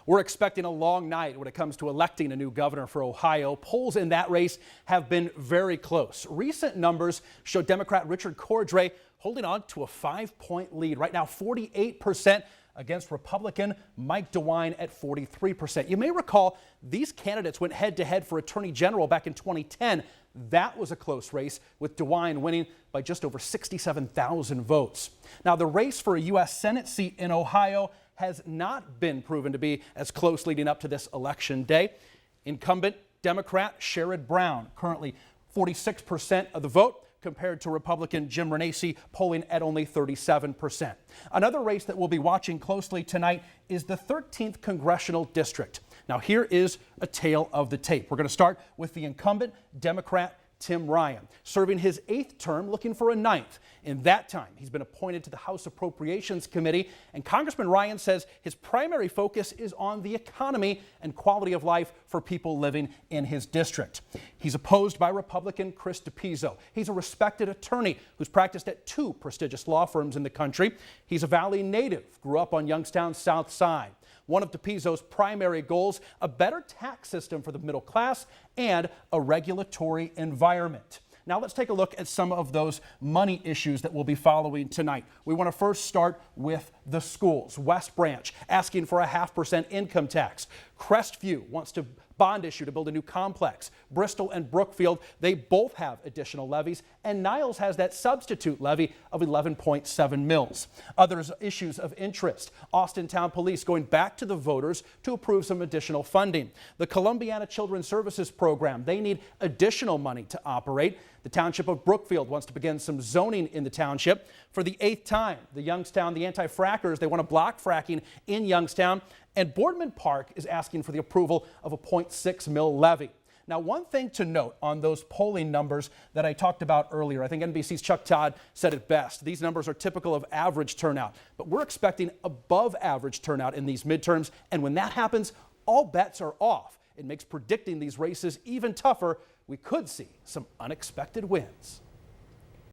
We're expecting a long night when it comes to electing a new governor for Ohio. Polls in that race have been very close. Recent numbers show Democrat Richard Cordray holding on to a 5-point lead. Right now, 48% against Republican Mike DeWine at 43%. You may recall these candidates went head-to-head for Attorney General back in 2010. That was a close race, with DeWine winning by just over 67,000 votes. Now, the race for a U.S. Senate seat in Ohio has not been proven to be as close leading up to this election day. Incumbent Democrat Sherrod Brown, currently 46% of the vote, compared to Republican Jim Renacci, polling at only 37%. Another race that we'll be watching closely tonight is the 13th Congressional District. Now, here is a tale of the tape. We're going to start with the incumbent Democrat Tim Ryan, serving his 8th term, looking for a 9th. In that time, he's been appointed to the House Appropriations Committee, and Congressman Ryan says his primary focus is on the economy and quality of life for people living in his district. He's opposed by Republican Chris DePizzo. He's a respected attorney who's practiced at 2 prestigious law firms in the country. He's a Valley native, grew up on Youngstown's South Side. One of DePizzo's primary goals, a better tax system for the middle class and a regulatory environment. Now let's take a look at some of those money issues that we'll be following tonight. We want to first start with the schools. West Branch asking for a 0.5% income tax. Crestview wants to bond issue to build a new complex. Bristol and Brookfield, they both have additional levies, and Niles has that substitute levy of 11.7 mils. Others issues of interest. Austin Town Police going back to the voters to approve some additional funding. The Columbiana Children's Services Program, they need additional money to operate. The Township of Brookfield wants to begin some zoning in the township. For the 8th time, the anti-frackers, they want to block fracking in Youngstown. And Boardman Park is asking for the approval of a 0.6 mil levy. Now, one thing to note on those polling numbers that I talked about earlier, I think NBC's Chuck Todd said it best. These numbers are typical of average turnout, but we're expecting above average turnout in these midterms. And when that happens, all bets are off. It makes predicting these races even tougher. We could see some unexpected wins.